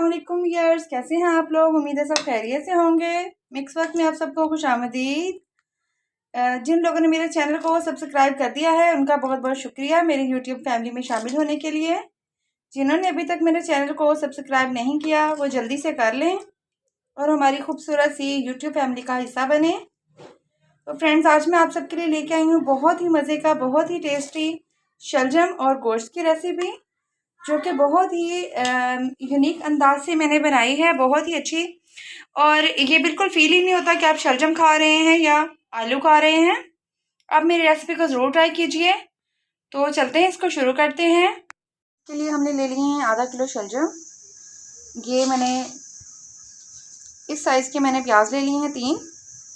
अस्सलाम वालेकुम यार्स, कैसे हैं आप लोग। उम्मीद है सब खैरियत से होंगे। मिक्स वक्त में आप सबको खुशामदीद। जिन लोगों ने मेरे चैनल को सब्सक्राइब कर दिया है उनका बहुत बहुत शुक्रिया मेरी यूट्यूब फैमिली में शामिल होने के लिए। जिन्होंने अभी तक मेरे चैनल को सब्सक्राइब नहीं किया वो जल्दी से कर लें और हमारी खूबसूरत सी यूट्यूब फैमिली का हिस्सा बने। तो फ्रेंड्स, आज मैं आप सबके लिए लेके आई हूँ बहुत ही मज़े का, बहुत ही टेस्टी शलजम और गोश्त की रेसिपी, जो कि बहुत ही यूनिक अंदाज से मैंने बनाई है, बहुत ही अच्छी। और ये बिल्कुल फील ही नहीं होता कि आप शलजम खा रहे हैं या आलू खा रहे हैं। आप मेरी रेसिपी को ज़रूर ट्राई कीजिए। तो चलते हैं, इसको शुरू करते हैं। इसके लिए हमने ले लिए हैं आधा किलो शलजम। ये मैंने इस साइज़ के प्याज ले लिए हैं 3।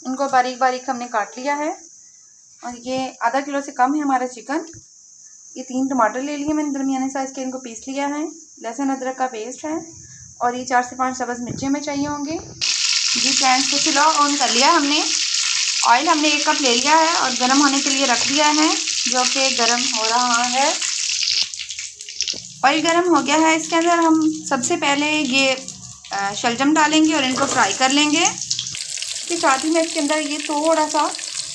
इनको बारीक बारीक हमने काट लिया है। और ये आधा किलो से कम है हमारा चिकन। ये 3 टमाटर ले लिए मैंने दरमियाने साइज़ के, इनको पीस लिया है। लहसुन अदरक का पेस्ट है और ये 4 से 5 सब्ज़ मिर्चें में चाहिए होंगे। जी फ्रेंड्स, तो चूल्हा ऑन कर लिया हमने। ऑयल हमने 1 कप ले लिया है और गर्म होने के लिए रख दिया है, जो कि गर्म हो रहा है। ऑयल गर्म हो गया है। इसके अंदर हम सबसे पहले ये शलजम डालेंगे और इनको फ्राई कर लेंगे। इसके साथ ही मैं इसके अंदर ये थोड़ा सा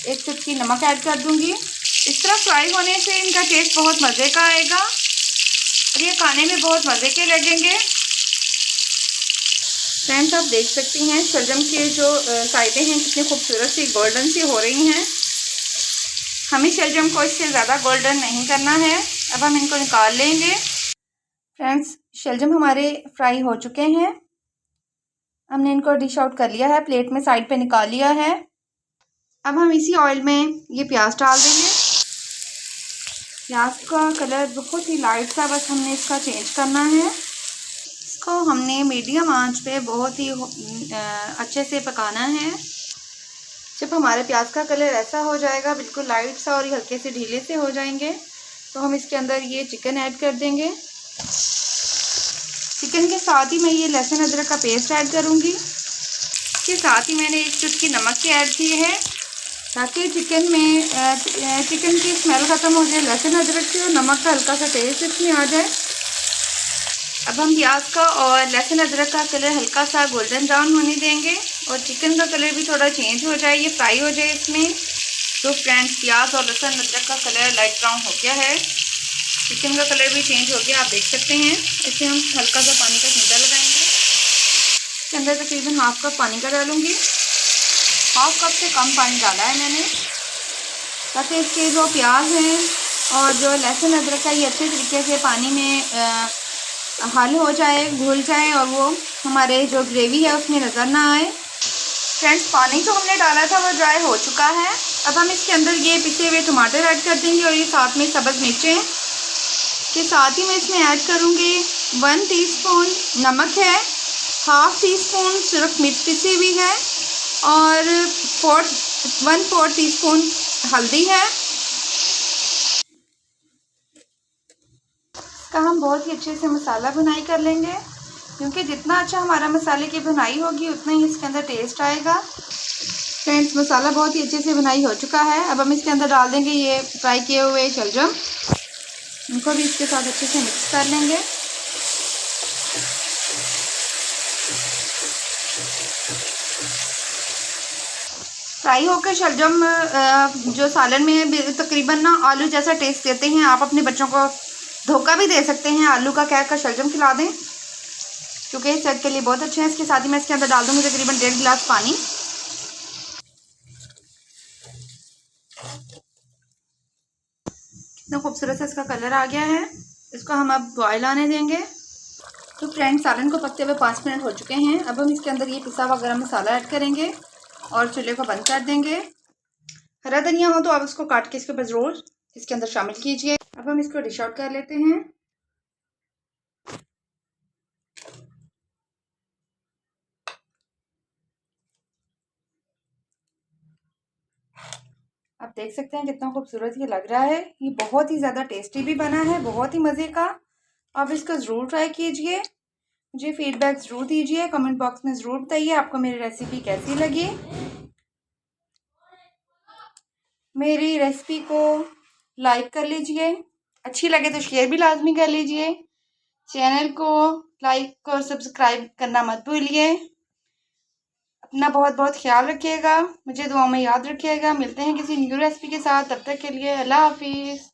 1 चुटकी नमक ऐड कर दूँगी। इस तरह फ्राई होने से इनका टेस्ट बहुत मज़े का आएगा और ये खाने में बहुत मज़े के लगेंगे। फ्रेंड्स, आप देख सकती हैं शलजम के जो साइडें हैं कितनी खूबसूरत सी गोल्डन सी हो रही हैं। हमें शलजम को इससे ज़्यादा गोल्डन नहीं करना है। अब हम इनको निकाल लेंगे। फ्रेंड्स, शलजम हमारे फ्राई हो चुके हैं। हमने इनको डिश आउट कर लिया है, प्लेट में साइड पे निकाल लिया है। अब हम इसी ऑयल में ये प्याज डाल देंगे। प्याज का कलर बहुत ही लाइट सा बस हमने इसका चेंज करना है। इसको हमने मीडियम आंच पे बहुत ही अच्छे से पकाना है। जब हमारे प्याज का कलर ऐसा हो जाएगा, बिल्कुल लाइट सा और हल्के से ढीले से हो जाएंगे, तो हम इसके अंदर ये चिकन ऐड कर देंगे। चिकन के साथ ही मैं ये लहसुन अदरक का पेस्ट ऐड करूँगी। इसके साथ ही मैंने 1 चुटकी नमक की ऐड की है, ताकि चिकन की स्मेल ख़त्म हो जाए, लहसुन अदरक की और नमक का हल्का सा टेस्ट इसमें आ जाए। अब हम प्याज का और लहसुन अदरक का कलर हल्का सा गोल्डन ब्राउन होने देंगे और चिकन का कलर भी थोड़ा चेंज हो जाए, ये फ्राई हो जाए इसमें। तो फ्रेंड्स, प्याज और लहसुन अदरक का कलर लाइट ब्राउन हो गया है, चिकन का कलर भी चेंज हो गया, आप देख सकते हैं। इससे हम हल्का सा पानी का छींटा लगाएंगे। इसके अंदर तकरीबन हाफ कप पानी का डालूँगी। हाफ कप से कम पानी डाला है मैंने, ताकि इसके जो प्याज हैं और जो लहसुन अदरक का ये अच्छे तरीके से पानी में हल हो जाए, घुल जाए और वो हमारे जो ग्रेवी है उसमें नज़र ना आए। फ्रेंड्स, पानी जो हमने डाला था वो ड्राई हो चुका है। अब हम इसके अंदर ये पिसे हुए टमाटर ऐड कर देंगे और ये साथ में सब्ज़ मिर्चें के साथ ही मैं इसमें ऐड करूँगी 1 टीस्पून नमक है, हाफ टी स्पून सिर्फ मिर्च पिसी हुई है और 1/4 टीस्पून हल्दी है। इसका हम बहुत ही अच्छे से मसाला भुनाई कर लेंगे, क्योंकि जितना अच्छा हमारा मसाले की भुनाई होगी उतना ही इसके अंदर टेस्ट आएगा। फ्रेंड्स, मसाला बहुत ही अच्छे से भुनाई हो चुका है। अब हम इसके अंदर डाल देंगे ये फ्राई किए हुए शलजम। इनको भी इसके साथ अच्छे से मिक्स कर लेंगे। फ्राई होकर शलजम जो सालन में तकरीबन ना आलू जैसा टेस्ट देते हैं। आप अपने बच्चों को धोखा भी दे सकते हैं, आलू का कहकर शलजम खिला दें, क्योंकि सेहत के लिए बहुत अच्छे हैं। इसके साथ ही मैं इसके अंदर डाल दूँगी तकरीबन 1.5 गिलास पानी। कितना खूबसूरत से इसका कलर आ गया है। इसको हम अब बॉयल आने देंगे। तो फ्रेंड्स, सालन को पकते हुए 5 मिनट हो चुके हैं। अब हम इसके अंदर ये पिसा हुआ गरम मसाला ऐड करेंगे और चूल्हे को बंद कर देंगे। हरा धनिया हो तो आप उसको काट के इसके ऊपर ज़रूर इसके अंदर शामिल कीजिए। अब हम इसको डिश आउट कर लेते हैं। आप देख सकते हैं कितना खूबसूरत ये लग रहा है। ये बहुत ही ज़्यादा टेस्टी भी बना है, बहुत ही मज़े का। आप इसको ज़रूर ट्राई कीजिए। मुझे फीडबैक ज़रूर दीजिए, कमेंट बॉक्स में ज़रूर बताइए आपको मेरी रेसिपी कैसी लगी। मेरी रेसिपी को लाइक कर लीजिए, अच्छी लगे तो शेयर भी लाजमी कर लीजिए। चैनल को लाइक और सब्सक्राइब करना मत भूलिए। अपना बहुत बहुत ख्याल रखिएगा, मुझे दुआ में याद रखिएगा। मिलते हैं किसी न्यू रेसिपी के साथ, तब तक के लिए अल्लाह हाफिज़।